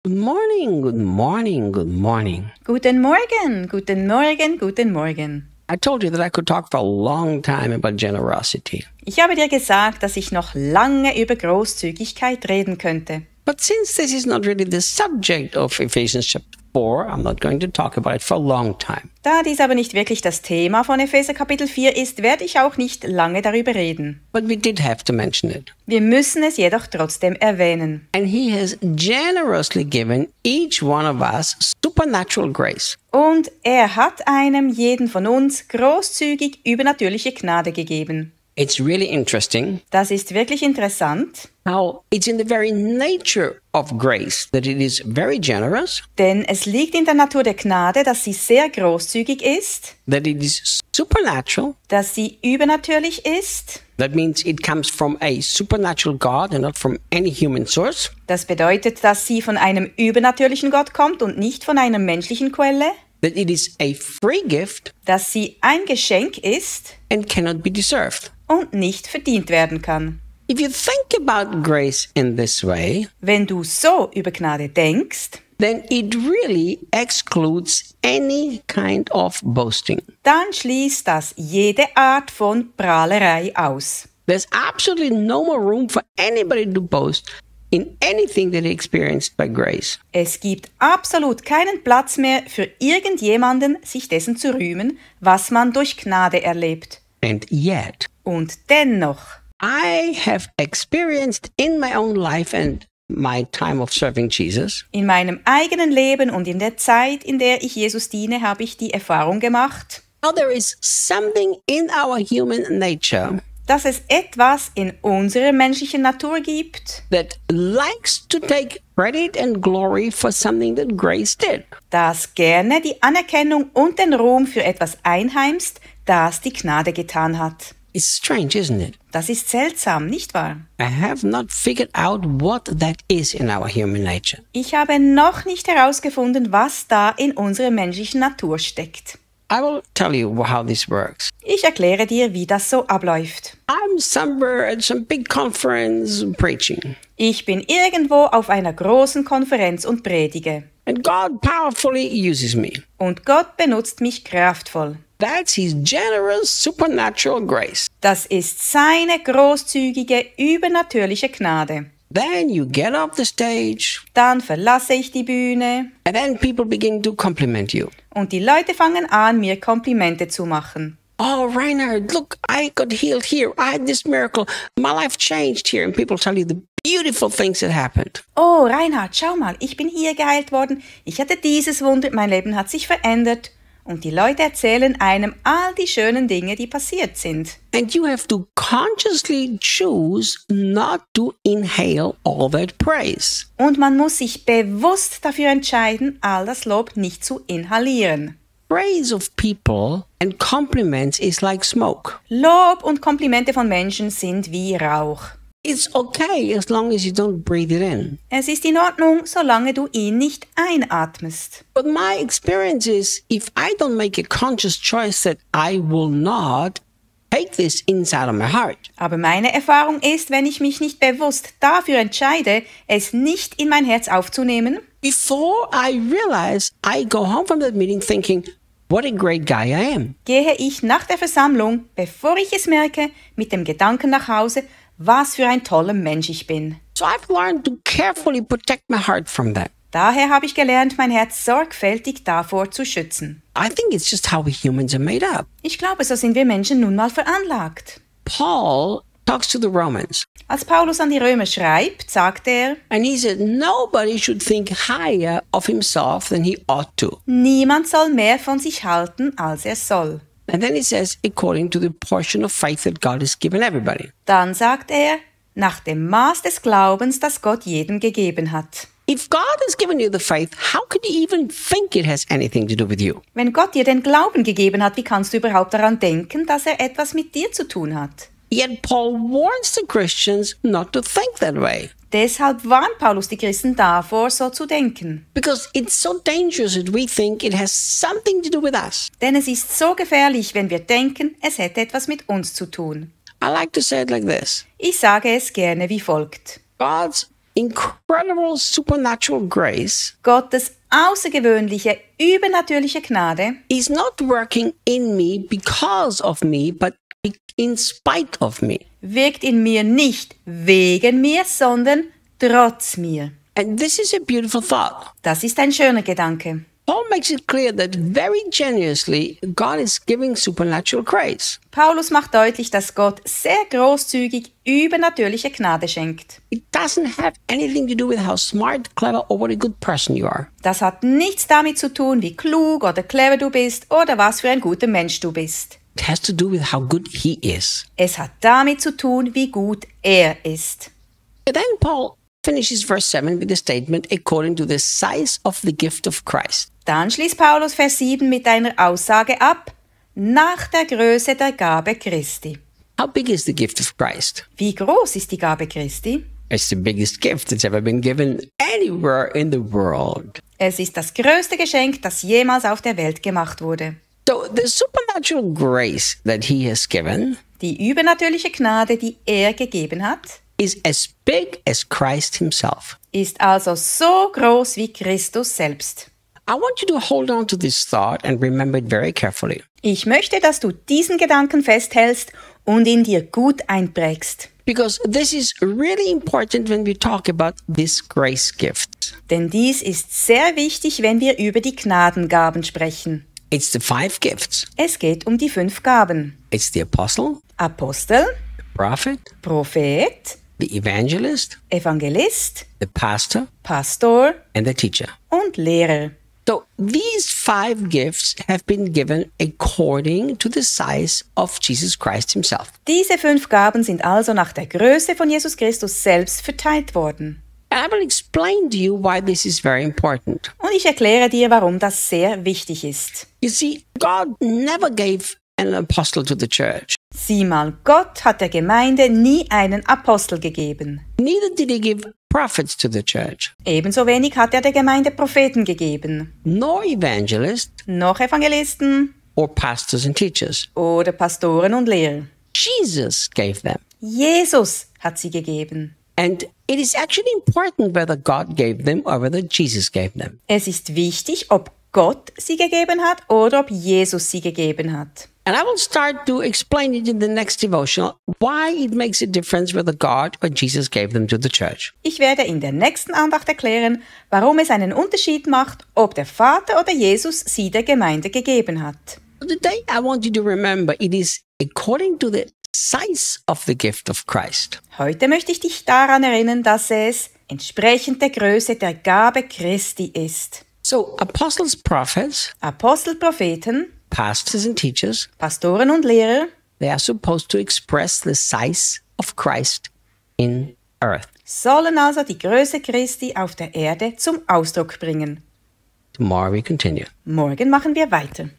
Good morning, good morning, good morning. Guten Morgen, guten Morgen, guten Morgen. I told you that I could talk for a long time about generosity. Ich habe dir gesagt, dass ich noch lange über Großzügigkeit reden könnte. But since this is not really the subject of Ephesians chapter 4, I'm not going to talk about it for a long time. Da dies aber nicht wirklich das Thema von Epheser Kapitel 4 ist, werde ich auch nicht lange darüber reden. But we did have to mention it. Wir müssen es jedoch trotzdem erwähnen. And he has generously given each one of us supernatural grace. Und er hat einem jeden von uns großzügig übernatürliche Gnade gegeben. It's really interesting Das ist wirklich interessant, how it's in the very nature of grace that it is very generous, denn es liegt in der Natur der Gnade, dass sie sehr großzügig ist, that it is supernatural. dass sie übernatürlich ist. That means it comes from a supernatural God and not from any human source. Das bedeutet, dass sie von einem übernatürlichen Gott kommt und nicht von einer menschlichen Quelle, That it is a free gift dass sie ein Geschenk ist and cannot be deserved. und nicht verdient werden kann. If you think about grace in this way, Wenn du so über Gnade denkst, then it really excludes any kind of boasting. dann schließt das jede Art von Prahlerei aus. There's absolutely no more room for anybody to boast in anything that he experienced by grace. Es gibt absolut keinen Platz mehr für irgendjemanden, sich dessen zu rühmen, was man durch Gnade erlebt. And yet, Und dennoch, I have experienced in my own life and my time of serving Jesus in meinem eigenen Leben und in der Zeit, in der ich Jesus diene, habe ich die Erfahrung gemacht, how there is something in our human nature dass es etwas in unserer menschlichen Natur gibt, that likes to take credit and glory for something that grace did. das gerne die Anerkennung und den Ruhm für etwas einheimst, das die Gnade getan hat. It's strange, isn't it? Das ist seltsam, nicht wahr? I have not figured out what that is in our human nature. Ich habe noch nicht herausgefunden, was da in unserer menschlichen Natur steckt. I will tell you how this works. Ich erkläre dir, wie das so abläuft. I'm somewhere at some big conference preaching, Ich bin irgendwo auf einer großen Konferenz und predige. and God powerfully uses me. Und Gott benutzt mich kraftvoll. That's His generous supernatural grace. Das ist seine großzügige, übernatürliche Gnade. Then you get off the stage, Dann verlasse ich die Bühne and then people begin to compliment you. und die Leute fangen an, mir Komplimente zu machen. Oh, Reinhard, look, I got healed here. I had this miracle. My life changed here. And people tell you the beautiful things that happened. Oh, Reinhard, schau mal, ich bin hier geheilt worden. Ich hatte dieses Wunder, mein Leben hat sich verändert. Und die Leute erzählen einem all die schönen Dinge, die passiert sind. And you have to consciously choose not to inhale all that praise. Und man muss sich bewusst dafür entscheiden, all das Lob nicht zu inhalieren. Praise of people and compliments is like smoke. Lob und Komplimente von Menschen sind wie Rauch. It's okay as long as you don't breathe it in. Es ist in Ordnung, solange du ihn nicht einatmest. But my experience is if I don't make a conscious choice that I will not take this inside of my heart, Aber meine Erfahrung ist, wenn ich mich nicht bewusst dafür entscheide, es nicht in mein Herz aufzunehmen, before I realize, I go home from that meeting thinking, what a great guy I am. gehe ich nach der Versammlung, bevor ich es merke, mit dem Gedanken nach Hause, was für ein toller Mensch ich bin. So I've learned to carefully protect my heart from that. Daher habe ich gelernt, mein Herz sorgfältig davor zu schützen. I think it's just how we humans are made up. Ich glaube, so sind wir Menschen nun mal veranlagt. Paul talks to the Romans, Als Paulus an die Römer schreibt, sagt er, and he said nobody should think higher of himself than he ought to. niemand soll mehr von sich halten, als er soll. And then he says, according to the portion of faith that God has given everybody. Dann sagt er, nach dem Maß des Glaubens, das Gott jedem gegeben hat. If God has given you the faith, how could you even think it has anything to do with you? Wenn Gott dir den Glauben gegeben hat, wie kannst du überhaupt daran denken, dass er etwas mit dir zu tun hat? Yet Paul warns the Christians not to think that way. Deshalb warnt Paulus die Christen davor, so zu denken. Because it's so dangerous that we think it has something to do with us. Denn es ist so gefährlich, wenn wir denken, es hätte etwas mit uns zu tun. I like to say it like this. Ich sage es gerne wie folgt. God's incredible supernatural grace Gottes außergewöhnliche, übernatürliche Gnade is not working in me because of me, but in spite of me. wirkt in mir nicht wegen mir, sondern trotz mir. And this is a beautiful thought. Das ist ein schöner Gedanke. Paul makes it clear that very generously God is giving supernatural grace. Paulus macht deutlich, dass Gott sehr großzügig übernatürliche Gnade schenkt. It doesn't have anything to do with how smart, clever, or what a good person you are. Das hat nichts damit zu tun, wie klug oder clever du bist oder was für ein guter Mensch du bist. It has to do with how good he is. Es hat damit zu tun, wie gut er ist. And then Paul finishes verse 7 with a statement according to the size of the gift of Christ. Dann schließt Paulus Vers 7 mit einer Aussage ab, nach der Größe der Gabe Christi. How big is the gift of Christ? Wie groß ist die Gabe Christi? It's the biggest gift that's ever been given anywhere in the world. Es ist das größte Geschenk, das jemals auf der Welt gemacht wurde. So the supernatural grace that he has given Die übernatürliche Gnade, die er gegeben hat, is as big as Christ himself. ist also so groß wie Christus selbst. I want you to hold on to this thought and remember it very carefully. Ich möchte, dass du diesen Gedanken festhältst und ihn dir gut einprägst. Because this is really important when we talk about this grace gift. Denn dies ist sehr wichtig, wenn wir über die Gnadengaben sprechen. It's the 5 gifts. Es geht um die 5 Gaben. It's the apostle, Apostel, prophet, Prophet, the evangelist, Evangelist, the pastor, Pastor and the teacher. und Lehrer. So these 5 gifts have been given according to the size of Jesus Christ himself. Diese 5 Gaben sind also nach der Größe von Jesus Christus selbst verteilt worden. And I will explain to you why this is very important. Und ich erkläre dir, warum das sehr wichtig ist. You see, God never gave an apostle to the church. Sieh mal, Gott hat der Gemeinde nie einen Apostel gegeben. Neither did he give prophets to the church, Ebenso wenig hat er der Gemeinde Propheten gegeben, nor evangelists noch Evangelisten or pastors and teachers. oder Pastoren und Lehrer. Jesus gave them. Jesus hat sie gegeben. And it is actually important whether God gave them or whether Jesus gave them. Es ist wichtig, ob Gott sie gegeben hat oder ob Jesus sie gegeben hat. And I will start to explain it in the next devotional why it makes a difference whether God or Jesus gave them to the church. Ich werde in der nächsten Andacht erklären, warum es einen Unterschied macht, ob der Vater oder Jesus sie der Gemeinde gegeben hat. Today I want you to remember it is according to the size of the gift of Christ. Heute möchte ich dich daran erinnern, dass es entsprechend der Größe der Gabe Christi ist. So apostles, prophets, Apostel, Propheten, pastors and teachers, Pastoren und Lehrer they are supposed to express the size of Christ in earth. sollen also die Größe Christi auf der Erde zum Ausdruck bringen. Tomorrow we continue. Morgen machen wir weiter.